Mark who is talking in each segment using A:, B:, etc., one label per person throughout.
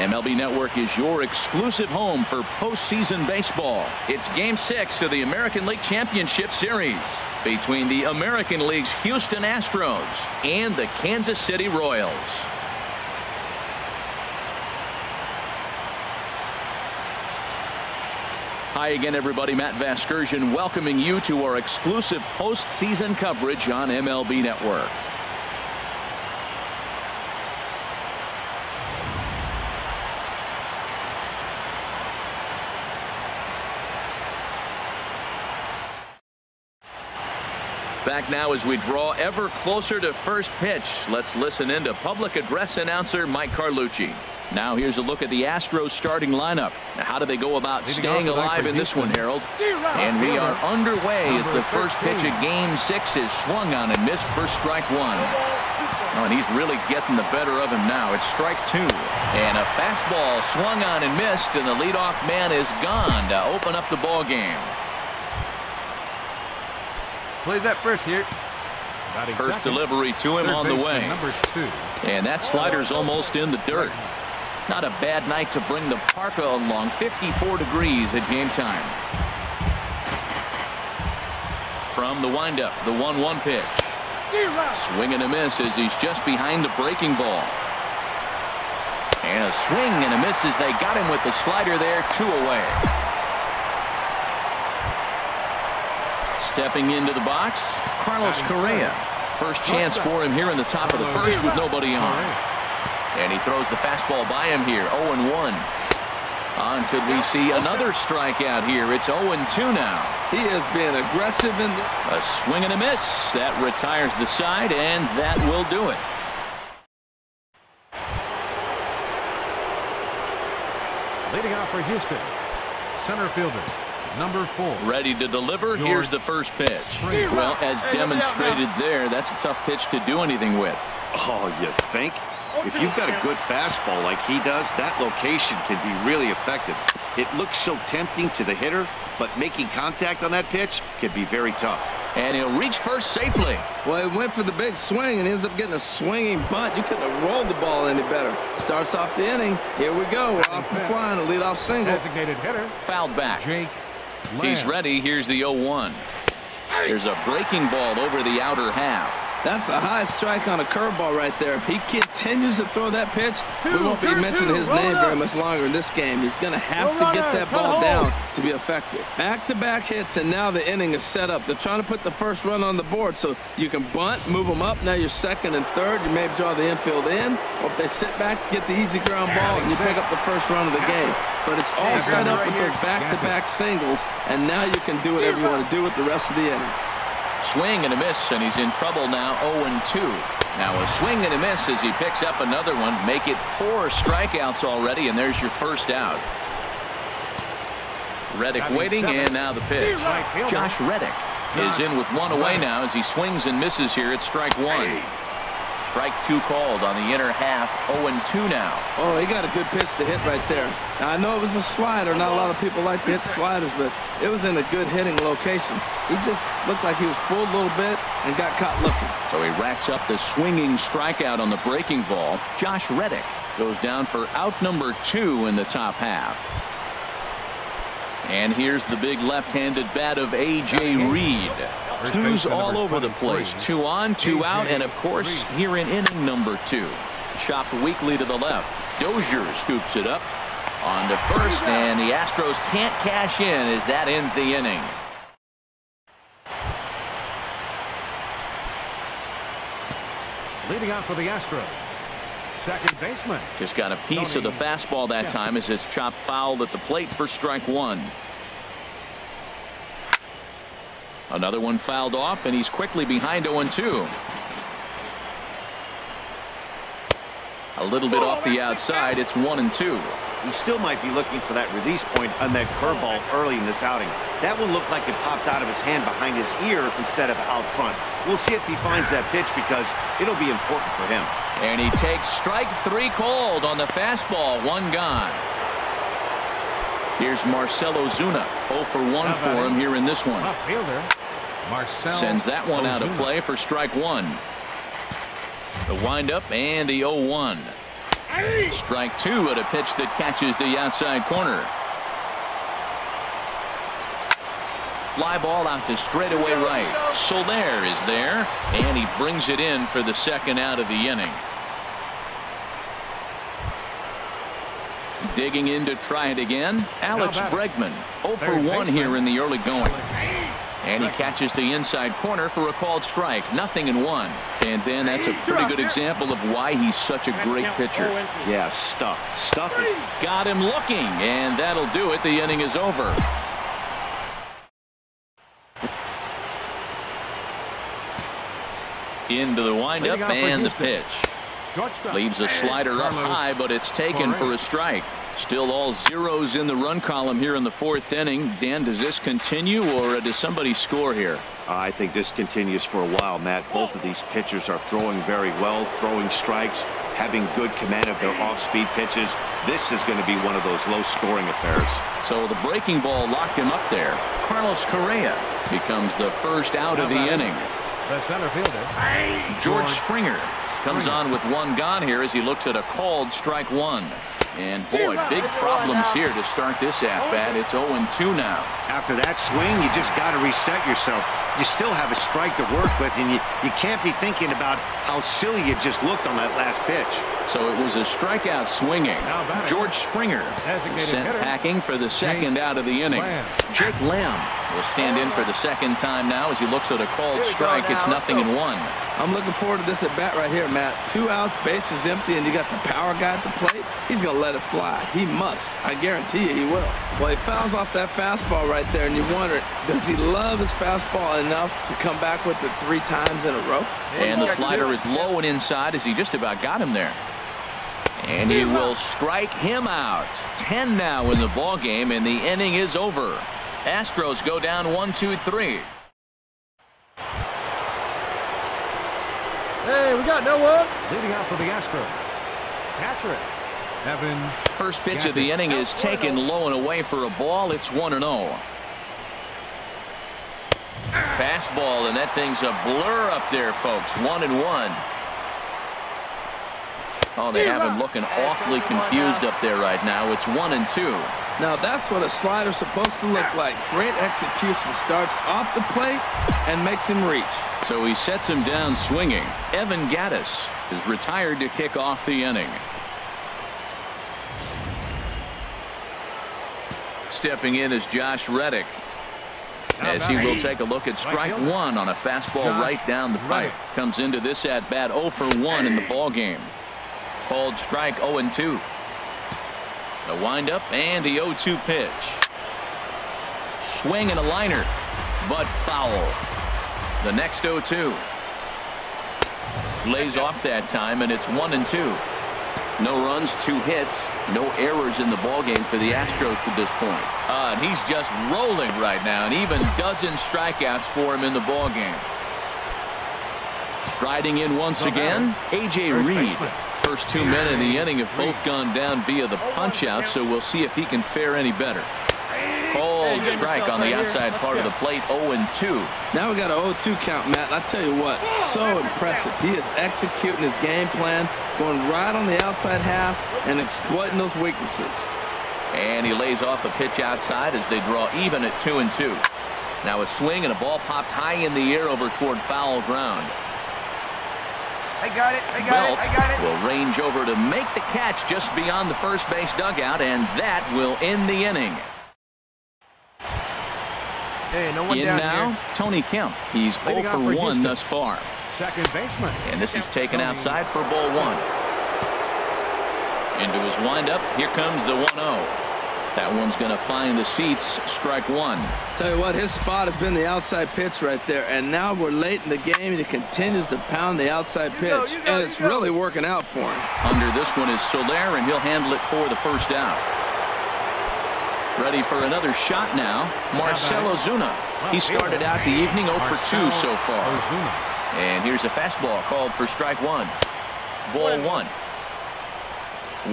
A: MLB Network is your exclusive home for postseason baseball. It's Game 6 of the American League Championship Series between the American League's Houston Astros and the Kansas City Royals. Hi again, everybody. Matt Vasgersian welcoming you to our exclusive postseason coverage on MLB Network. Back now as we draw ever closer to first pitch. Let's listen in to public address announcer Mike Carlucci. Now here's a look at the Astros starting lineup. Now, how do they go about staying alive in this one, Harold? And we are underway as the first pitch of Game 6 is swung on and missed for strike one. Oh, and he's really getting the better of him now. It's strike two. And a fastball swung on and missed, and the leadoff man is gone to open up the ball game.
B: Plays that first here.
A: First delivery to him on the way. And that slider's almost in the dirt. Not a bad night to bring the parka along. 54 degrees at game time. From the windup, the 1-1 pitch. Swing and a miss as he's just behind the breaking ball. And a swing and a miss as they got him with the slider there. 2 away. Stepping into the box, Carlos Correa. First chance for him here in the top of the first with nobody on. And he throws the fastball by him here. 0-1. On, could we see another strikeout here? It's 0-2 now.
C: He is being aggressive in the...
A: A swing and a miss. That retires the side, and that will do it.
D: Leading off for Houston, center fielder, number 4.
A: Ready to deliver. Here's the first pitch. Well, as demonstrated there, that's a tough pitch to do anything with.
E: Oh, you think? If you've got a good fastball like he does, that location can be really effective. It looks so tempting to the hitter, but making contact on that pitch can be very tough.
A: And he'll reach first safely.
C: Well, he went for the big swing and ends up getting a swinging bunt. You couldn't have rolled the ball any better. Starts off the inning. Here we go. We're off the flying, a leadoff single.
D: Designated hitter.
A: Fouled back.
D: Jake
A: He's ready. Here's the 0-1. There's a breaking ball over the outer half.
C: That's a high strike on a curveball right there. If he continues to throw that pitch, we won't be mentioning his name very much longer in this game. He's going to have to get that ball down to be effective. Back-to-back hits, and now the inning is set up. They're trying to put the first run on the board, so you can bunt, move them up. Now you're second and third. You may draw the infield in, or if they sit back, get the easy ground ball, and you pick up the first run of the game. But it's all set up with those back-to-back singles, and now you can do whatever you want to do with the rest of the inning.
A: Swing and a miss, and he's in trouble now. 0-2. Now a swing and a miss as he picks up another one. Make it 4 strikeouts already, and there's your first out. Reddick waiting, and now the pitch. Josh Reddick is in with 1 away now as he swings and misses here at strike 1. Strike 2 called on the inner half. 0-2 now.
C: Oh, he got a good pitch to hit right there. Now, I know it was a slider. Not a lot of people like to hit sliders, but it was in a good hitting location. He just looked like he was fooled a little bit and got caught looking.
A: So he racks up the swinging strikeout on the breaking ball. Josh Reddick goes down for out number 2 in the top half. And here's the big left-handed bat of A.J. Reed. 2's all over the place. 2 on, 2 out, and of course here in inning number 2. Chopped weakly to the left. Dozier scoops it up on to first, and the Astros can't cash in as that ends the inning.
D: leading off for the Astros, second baseman.
A: Just got a piece of the fastball that time as it's chopped foul at the plate for strike 1. Another one fouled off, and he's quickly behind 0-2. A little bit off the outside. It's 1-2.
E: He still might be looking for that release point on that curveball early in this outing. That one looked like it popped out of his hand behind his ear instead of out front. We'll see if he finds that pitch because it'll be important for him.
A: And he takes strike 3 called on the fastball. 1 gone. Here's Marcell Ozuna. 0 for 1 for him here in this one. Sends that one out of play for strike 1. The windup and the 0-1. Strike two at a pitch that catches the outside corner. Fly ball out to straightaway right. Soler is there, and he brings it in for the second out of the inning. Digging in to try it again, Alex Bregman. 0 for 1 here in the early going. And he catches the inside corner for a called strike. 0-1. And then that's a pretty good example of why he's such a great pitcher.
E: Yeah, stuff is...
A: Got him looking, and that'll do it. The inning is over. Into the windup and the pitch. Leaves a slider up high, but it's taken for a strike. Still all zeros in the run column here in the fourth inning. Dan, does this continue, or does somebody score here?
E: I think this continues for a while, Matt. Both of these pitchers are throwing very well, throwing strikes, having good command of their off-speed pitches. This is going to be one of those low-scoring affairs.
A: So the breaking ball locked him up there. Carlos Correa becomes the first out of the inning.
D: The center fielder,
A: George Springer comes on with one gone here as he looks at a called strike one. And boy, big problems here to start this at-bat. It's 0-2 now.
E: After that swing, you just got to reset yourself. You still have a strike to work with, and you can't be thinking about how silly you just looked on that last pitch.
A: So it was a strikeout swinging. George Springer sent packing for the second out of the inning. Jake Lamb will stand in for the second time now as he looks at a called strike. It's 0-1.
C: I'm looking forward to this at bat right here, Matt. 2 outs, bases empty, and you got the power guy at the plate. He's going to let it fly. He must. I guarantee you he will. Well, he fouls off that fastball right there, and you wonder, does he love his fastball enough to come back with it 3 times in a row?
A: And the slider is low and inside as he just about got him there. And he will strike him out. 10 now in the ball game, and the inning is over. Astros go down 1-2-3.
D: Hey, we got no one. Leading out for the Astros. Catcher it. Evan.
A: First pitch of the inning is taken low and away for a ball. It's 1-0. Fastball, and that thing's a blur up there, folks. 1-1. Oh, they have him looking awfully confused up there right now. It's 1-2.
C: Now that's what a slider's supposed to look like. Great execution. Starts off the plate and makes him reach.
A: So he sets him down swinging. Evan Gattis is retired to kick off the inning. Stepping in is Josh Reddick, as he will take a look at strike one on a fastball right down the pipe. Comes into this at bat 0 for 1 in the ball game. Called strike 0-2. The windup and the 0-2 pitch. Swing and a liner, but foul. The next 0-2. Lays off that time, and it's 1-2. No runs, 2 hits, no errors in the ballgame for the Astros to this point. And he's just rolling right now, and even dozen strikeouts for him in the ballgame. Striding in once again, A.J. Reed. First 2 men in the inning have both gone down via the punch-out, so we'll see if he can fare any better. Called strike on the outside part of the plate, 0-2.
C: Now we got an 0-2 count, Matt. I tell you what, so impressive. He is executing his game plan, going right on the outside half and exploiting those weaknesses.
A: And he lays off a pitch outside as they draw even at 2-2. Now a swing and a ball popped high in the air over toward foul ground.
B: I got it.
A: Belt will range over to make the catch just beyond the first base dugout, and that will end the inning.
B: Hey, no one
A: in
B: down
A: now,
B: here.
A: Tony Kemp. He's 0 for 1 thus far.
D: Second baseman.
A: And this is taken outside for ball 1. Into his windup. Here comes the 1-0. That one's going to find the seats. Strike 1.
C: Tell you what, his spot has been the outside pitch right there, and now we're late in the game and he continues to pound the outside pitch, and it's really working out for him.
A: Under this one is Soler, and he'll handle it for the first out. Ready for another shot now, Marcell Ozuna. He started out the evening 0 for 2 so far. And here's a fastball called for strike 1. Ball 1.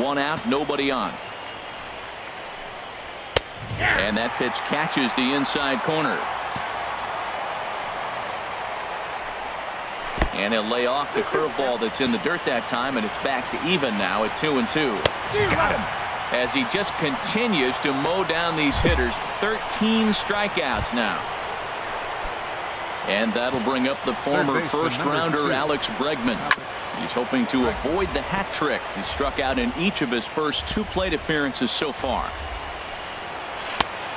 A: 1 out, nobody on. And that pitch catches the inside corner. And he'll lay off the curveball that's in the dirt that time, and it's back to even now at 2-2. Got him. As he just continues to mow down these hitters. 13 strikeouts now. And that'll bring up the former first-rounder Alex Bregman. He's hoping to avoid the hat trick. He struck out in each of his first 2 plate appearances so far.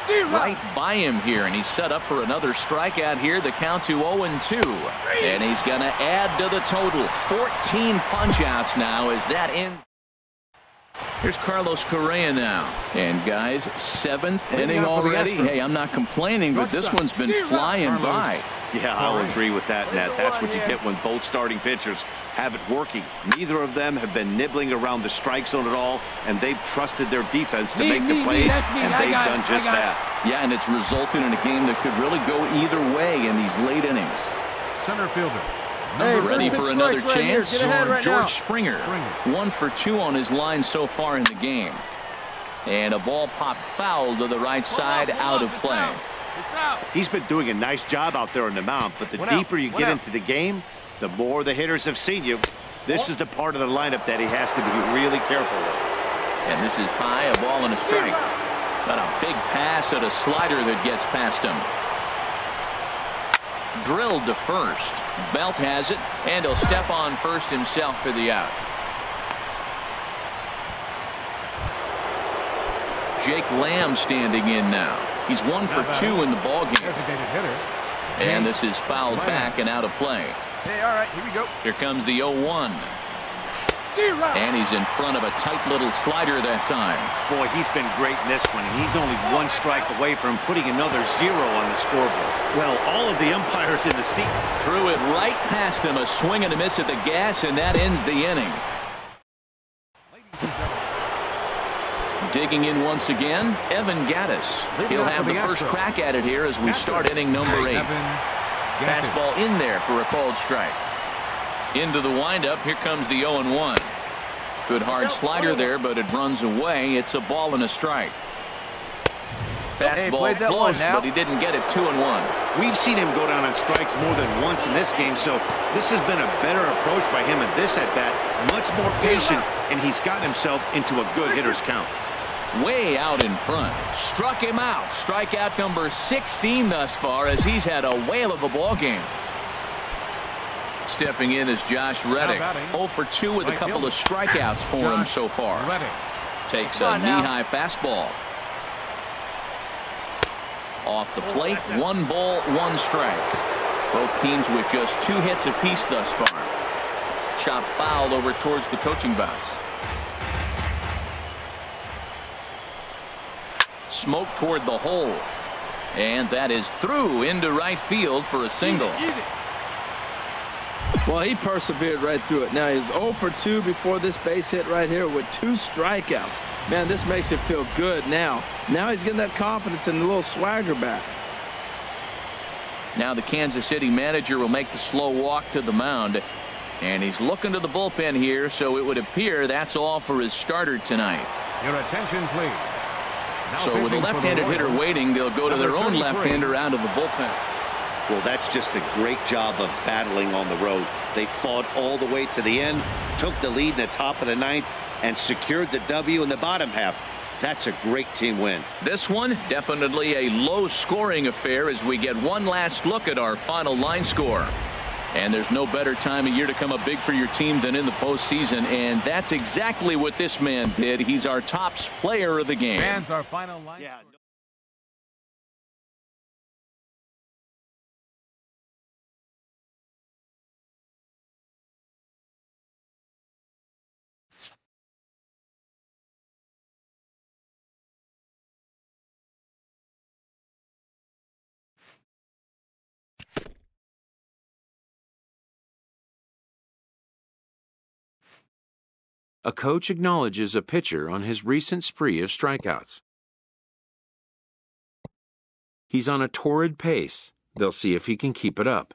A: Right by him here, and he's set up for another strikeout here. The count to 0-2. And he's going to add to the total. 14 punch-outs now as that ends. Here's Carlos Correa now. And guys, 7th inning already. Hey, I'm not complaining, but this one's been flying by.
E: Yeah, I'll agree with that, Nat. That's what you get when both starting pitchers have it working. Neither of them have been nibbling around the strike zone at all, and they've trusted their defense to make the plays, and they've done just that.
A: Yeah, and it's resulted in a game that could really go either way in these late innings.
D: Center fielder.
A: Ready for another chance. George Springer. 1 for 2 on his line so far in the game. And a ball popped foul to the right side, out of play.
E: He's been doing a nice job out there on the mound, but the deeper you get into the game, the more the hitters have seen you. This is the part of the lineup that he has to be really careful with.
A: And this is high, a ball and a strike. Got a big pass at a slider that gets past him. Drilled to first. Belt has it, and he'll step on first himself for the out. Jake Lamb standing in now. He's 1 for 2 in the ballgame. And this is fouled back and out of play.
B: Hey, all right, here we go.
A: Here comes the 0-1. And he's in front of a tight little slider that time.
E: Boy, he's been great in this one, and he's only 1 strike away from putting another 0 on the scoreboard. Well, all of the umpires in the seat.
A: Threw it right past him, a swing and a miss at the gas, and that ends the inning. Digging in once again, Evan Gattis. He'll have the first crack at it here as we start inning number 8. Fastball in there for a called strike. Into the windup, here comes the 0-1. Good hard slider there, but it runs away. It's a ball and a strike. Fastball close, but he didn't get it. 2-1.
E: We've seen him go down on strikes more than once in this game, so this has been a better approach by him at this at-bat. Much more patient, and he's gotten himself into a good hitter's count.
A: Way out in front. Struck him out. Strikeout number 16 thus far as he's had a whale of a ball game. Stepping in is Josh Reddick. 0 for 2 with a couple of strikeouts for him so far. Takes a knee-high fastball. Off the plate, 1 ball, 1 strike. Both teams with just 2 hits apiece thus far. Chop foul over towards the coaching box. Smoke toward the hole. And that is through into right field for a single.
C: Well, he persevered right through it. Now he's 0 for 2 before this base hit right here with 2 strikeouts. Man, this makes it feel good now. Now he's getting that confidence and a little swagger back.
A: Now the Kansas City manager will make the slow walk to the mound. And he's looking to the bullpen here, so it would appear that's all for his starter tonight.
D: Your attention, please.
A: So with a left-handed hitter waiting, they'll go to their own left-hander out of the bullpen.
E: Well, that's just a great job of battling on the road. They fought all the way to the end, took the lead in the top of the 9th, and secured the W in the bottom half. That's a great team win.
A: This one, definitely a low-scoring affair as we get one last look at our final line score. And there's no better time of year to come up big for your team than in the postseason, and that's exactly what this man did. He's our top player of the game.
D: Fans, our final line.
E: Yeah.
F: A coach acknowledges a pitcher on his recent spree of strikeouts. He's on a torrid pace. They'll see if he can keep it up.